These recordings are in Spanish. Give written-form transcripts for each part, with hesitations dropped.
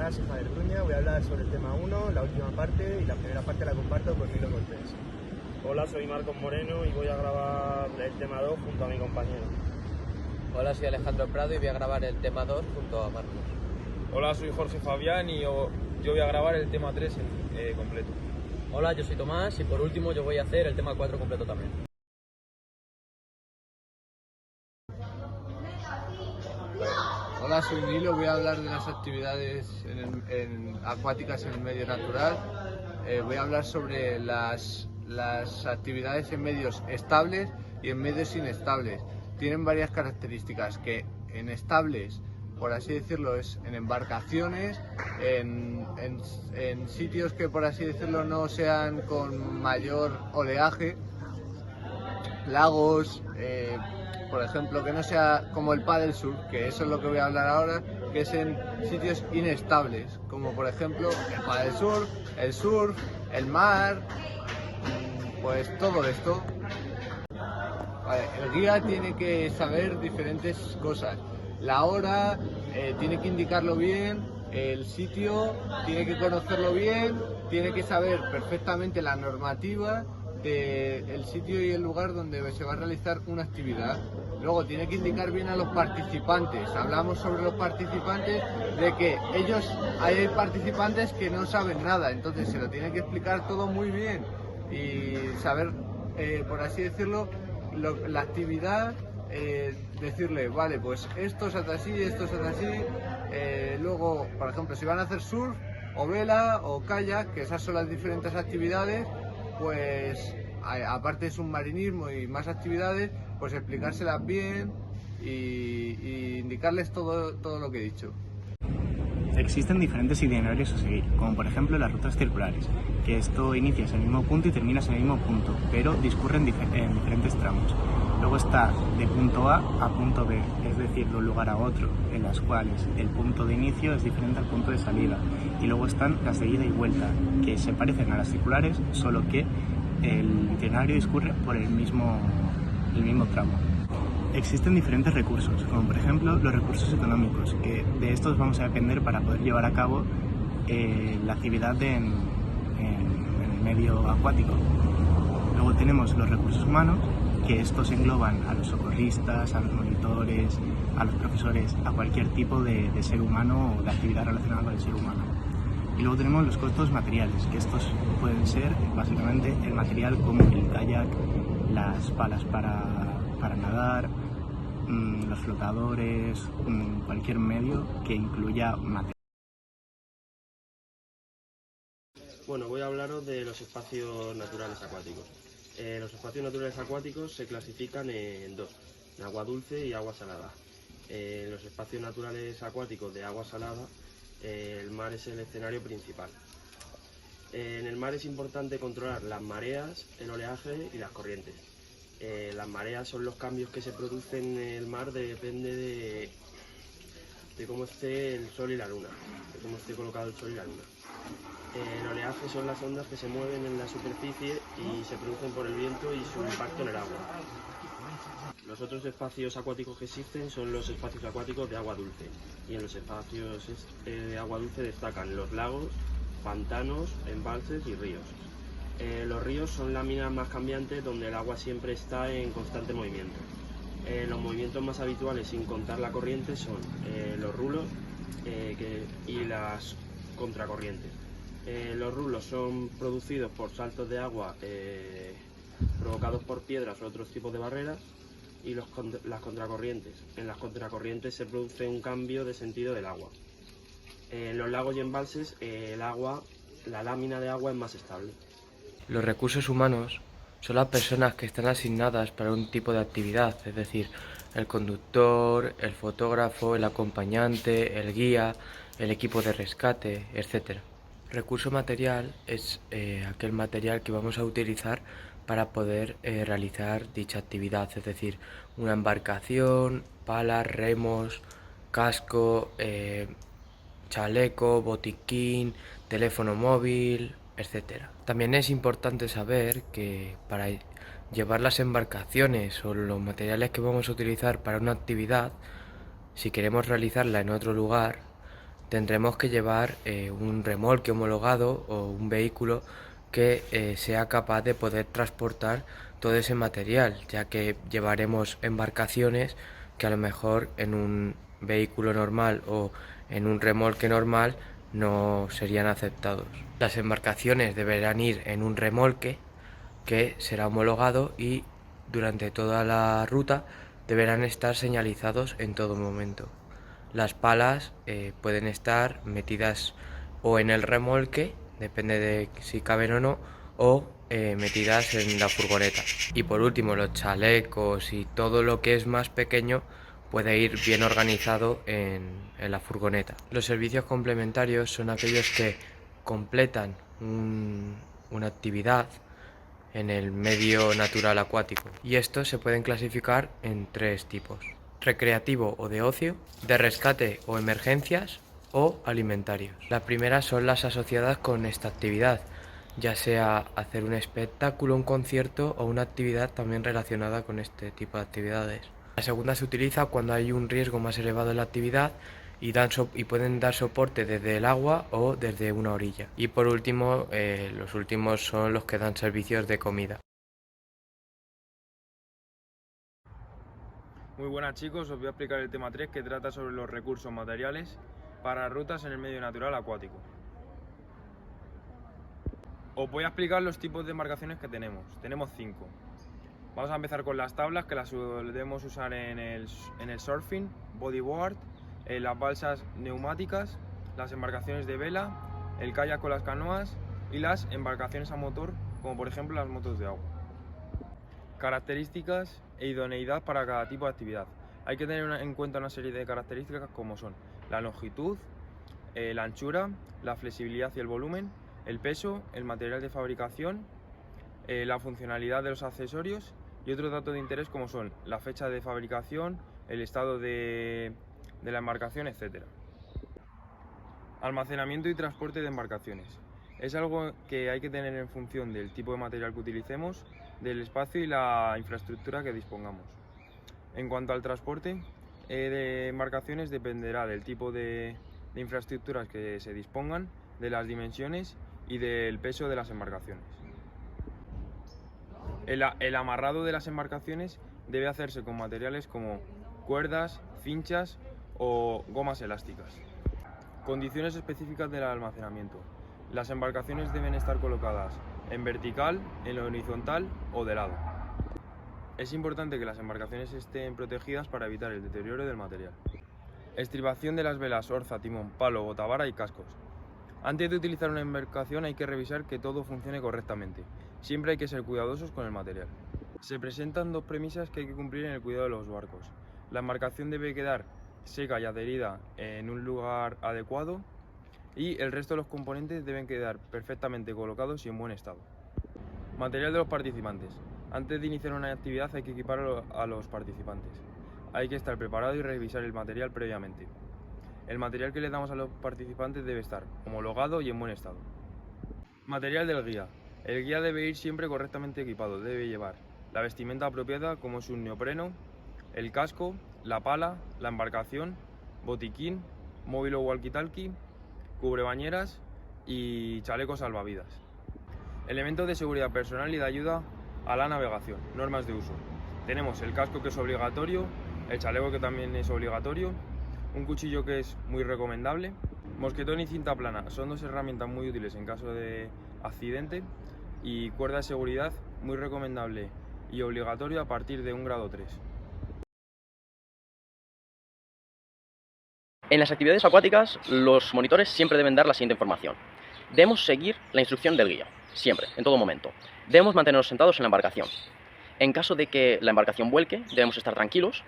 Hola, soy Javier Bruña, voy a hablar sobre el tema 1, la última parte, y la primera parte la comparto con Nilo Cortés. Hola, soy Marcos Moreno y voy a grabar el tema 2 junto a mi compañero. Hola, soy Alejandro Prado y voy a grabar el tema 2 junto a Marcos. Hola, soy Jorge Fabián y yo voy a grabar el tema 3 completo. Hola, yo soy Tomás y por último yo voy a hacer el tema 4 completo también. Hola, soy Nilo, voy a hablar de las actividades acuáticas en el medio natural. Voy a hablar sobre las actividades en medios estables y en medios inestables. Tienen varias características, que en estables, por así decirlo, es en embarcaciones, en sitios que, por así decirlo, no sean con mayor oleaje, lagos, por ejemplo, que no sea como el paddle surf, que eso es lo que voy a hablar ahora, que es en sitios inestables, como por ejemplo el paddle surf, el mar, pues todo esto. Vale, el guía tiene que saber diferentes cosas. La hora, tiene que indicarlo bien, el sitio tiene que conocerlo bien, tiene que saber perfectamente la normativa del sitio y el lugar donde se va a realizar una actividad. Luego tiene que indicar bien a los participantes. Hablamos sobre los participantes, de que hay participantes que no saben nada, entonces se lo tiene que explicar todo muy bien y saber, por así decirlo, la actividad, decirle, vale, pues esto se hace así, esto se hace así. Luego, por ejemplo, si van a hacer surf o vela o kayak, que esas son las diferentes actividades, pues aparte de submarinismo y más actividades, pues explicárselas bien y indicarles todo lo que he dicho. Existen diferentes itinerarios a seguir, como por ejemplo las rutas circulares, que esto inicias en el mismo punto y terminas en el mismo punto, pero discurren en diferentes tramos. Luego está de punto A punto B, es decir, de un lugar a otro, en las cuales el punto de inicio es diferente al punto de salida. Y luego están las de ida y vuelta, que se parecen a las circulares, solo que el itinerario discurre por el mismo tramo. Existen diferentes recursos, como por ejemplo los recursos económicos, que de estos vamos a depender para poder llevar a cabo la actividad en el medio acuático. Luego tenemos los recursos humanos, que estos engloban a los socorristas, a los monitores, a los profesores, a cualquier tipo de ser humano o de actividad relacionada con el ser humano. Y luego tenemos los costos materiales, que estos pueden ser básicamente el material como el kayak, las palas para nadar, los flotadores, cualquier medio que incluya material. Bueno, voy a hablaros de los espacios naturales acuáticos. Los espacios naturales acuáticos se clasifican en dos, en agua dulce y agua salada. En los espacios naturales acuáticos de agua salada, el mar es el escenario principal. En el mar es importante controlar las mareas, el oleaje y las corrientes. Las mareas son los cambios que se producen en el mar, depende de cómo esté el sol y la luna, de cómo esté colocado el sol y la luna. El oleaje son las ondas que se mueven en la superficie y se producen por el viento y su impacto en el agua. Los otros espacios acuáticos que existen son los espacios acuáticos de agua dulce, y en los espacios de agua dulce destacan los lagos, pantanos, embalses y ríos. Los ríos son láminas más cambiantes donde el agua siempre está en constante movimiento. Los movimientos más habituales, sin contar la corriente, son los rulos y las contracorrientes. Los rulos son producidos por saltos de agua provocados por piedras u otros tipos de barreras, y las contracorrientes. En las contracorrientes se produce un cambio de sentido del agua. En los lagos y embalses, la lámina de agua es más estable. Los recursos humanos son las personas que están asignadas para un tipo de actividad, es decir, el conductor, el fotógrafo, el acompañante, el guía, el equipo de rescate, etc. Recurso material es aquel material que vamos a utilizar para poder realizar dicha actividad, es decir, una embarcación, palas, remos, casco, chaleco, botiquín, teléfono móvil, etc. También es importante saber que para llevar las embarcaciones o los materiales que vamos a utilizar para una actividad, si queremos realizarla en otro lugar, tendremos que llevar un remolque homologado o un vehículo que sea capaz de poder transportar todo ese material, ya que llevaremos embarcaciones que a lo mejor en un vehículo normal o en un remolque normal no serían aceptados. Las embarcaciones deberán ir en un remolque que será homologado y durante toda la ruta deberán estar señalizados en todo momento. Las palas pueden estar metidas o en el remolque, depende de si caben o metidas en la furgoneta. Y por último, los chalecos y todo lo que es más pequeño puede ir bien organizado en la furgoneta. Los servicios complementarios son aquellos que completan una actividad en el medio natural acuático, y estos se pueden clasificar en 3 tipos: recreativo o de ocio, de rescate o emergencias, o alimentarios. Las primeras son las asociadas con esta actividad, ya sea hacer un espectáculo, un concierto o una actividad también relacionada con este tipo de actividades. La segunda se utiliza cuando hay un riesgo más elevado en la actividad y pueden dar soporte desde el agua o desde una orilla. Y por último, los últimos son los que dan servicios de comida. Muy buenas chicos, os voy a explicar el tema 3 que trata sobre los recursos materiales para rutas en el medio natural acuático. Os voy a explicar los tipos de embarcaciones que tenemos. Tenemos 5. Vamos a empezar con las tablas, que las debemos usar en el surfing, bodyboard, las balsas neumáticas, las embarcaciones de vela, el kayak con las canoas y las embarcaciones a motor, como por ejemplo las motos de agua. Características e idoneidad para cada tipo de actividad. Hay que tener en cuenta una serie de características como son la longitud, la anchura, la flexibilidad y el volumen, el peso, el material de fabricación, la funcionalidad de los accesorios y otros datos de interés como son la fecha de fabricación, el estado de la embarcación, etc. Almacenamiento y transporte de embarcaciones. Es algo que hay que tener en función del tipo de material que utilicemos, del espacio y la infraestructura que dispongamos. En cuanto al transporte de embarcaciones, dependerá del tipo de infraestructuras que se dispongan, de las dimensiones y del peso de las embarcaciones. El amarrado de las embarcaciones debe hacerse con materiales como cuerdas, cinchas o gomas elásticas. Condiciones específicas del almacenamiento. Las embarcaciones deben estar colocadas en vertical, en horizontal o de lado. Es importante que las embarcaciones estén protegidas para evitar el deterioro del material. Estribación de las velas, orza, timón, palo, botavara y cascos. Antes de utilizar una embarcación hay que revisar que todo funcione correctamente. Siempre hay que ser cuidadosos con el material. Se presentan 2 premisas que hay que cumplir en el cuidado de los barcos. La embarcación debe quedar seca y adherida en un lugar adecuado y el resto de los componentes deben quedar perfectamente colocados y en buen estado. Material de los participantes. Antes de iniciar una actividad hay que equipar a los participantes. Hay que estar preparado y revisar el material previamente. El material que le damos a los participantes debe estar homologado y en buen estado. Material del guía. El guía debe ir siempre correctamente equipado. Debe llevar la vestimenta apropiada como es un neopreno, el casco, la pala, la embarcación, botiquín, móvil o walkie-talkie, cubrebañeras y chalecos salvavidas. Elementos de seguridad personal y de ayuda a la navegación. Normas de uso. Tenemos el casco, que es obligatorio, el chaleco, que también es obligatorio, un cuchillo, que es muy recomendable, mosquetón y cinta plana. Son 2 herramientas muy útiles en caso de accidente, y cuerda de seguridad, muy recomendable y obligatorio a partir de un grado 3. En las actividades acuáticas, los monitores siempre deben dar la siguiente información. Debemos seguir la instrucción del guía, siempre, en todo momento. Debemos mantenernos sentados en la embarcación. En caso de que la embarcación vuelque, debemos estar tranquilos.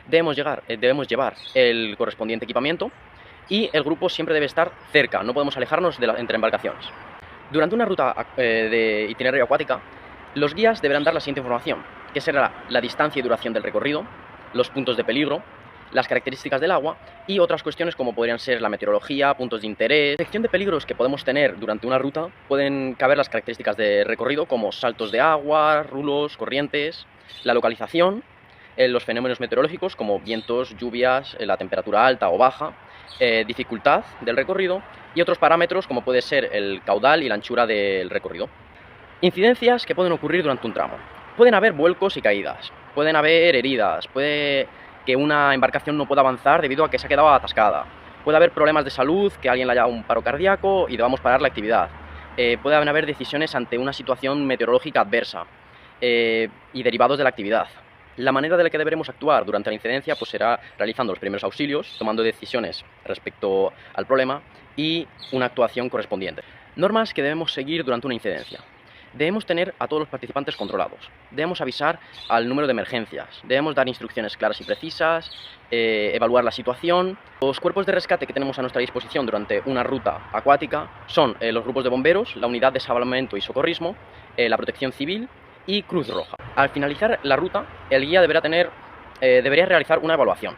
Debemos llevar el correspondiente equipamiento y el grupo siempre debe estar cerca, no podemos alejarnos entre embarcaciones. Durante una ruta de itinerario acuática, los guías deberán dar la siguiente información, que será la distancia y duración del recorrido, los puntos de peligro, las características del agua y otras cuestiones como podrían ser la meteorología, puntos de interés. En la sección de peligros que podemos tener durante una ruta pueden caber las características de recorrido como saltos de agua, rulos, corrientes, la localización, los fenómenos meteorológicos como vientos, lluvias, la temperatura alta o baja dificultad del recorrido y otros parámetros como puede ser el caudal y la anchura del recorrido. Incidencias que pueden ocurrir durante un tramo. Pueden haber vuelcos y caídas, pueden haber heridas, puede que una embarcación no pueda avanzar debido a que se ha quedado atascada, puede haber problemas de salud, que alguien le haya dado un paro cardíaco y debamos parar la actividad, puede haber decisiones ante una situación meteorológica adversa y derivados de la actividad. La manera de la que deberemos actuar durante la incidencia pues será realizando los primeros auxilios, tomando decisiones respecto al problema y una actuación correspondiente. Normas que debemos seguir durante una incidencia. Debemos tener a todos los participantes controlados, debemos avisar al número de emergencias, debemos dar instrucciones claras y precisas, evaluar la situación. Los cuerpos de rescate que tenemos a nuestra disposición durante una ruta acuática son los grupos de bomberos, la unidad de salvamento y socorrismo, la protección civil y Cruz Roja. Al finalizar la ruta, el guía debería realizar una evaluación.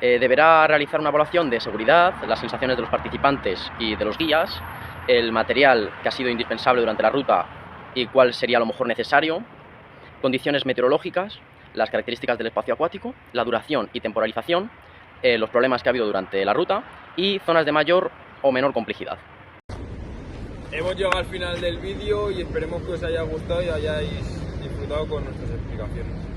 Deberá realizar una evaluación de seguridad, las sensaciones de los participantes y de los guías, el material que ha sido indispensable durante la ruta y cuál sería lo mejor necesario, condiciones meteorológicas, las características del espacio acuático, la duración y temporalización, los problemas que ha habido durante la ruta y zonas de mayor o menor complejidad. Hemos llegado al final del vídeo y esperemos que os haya gustado y hayáis disfrutado con nuestras explicaciones.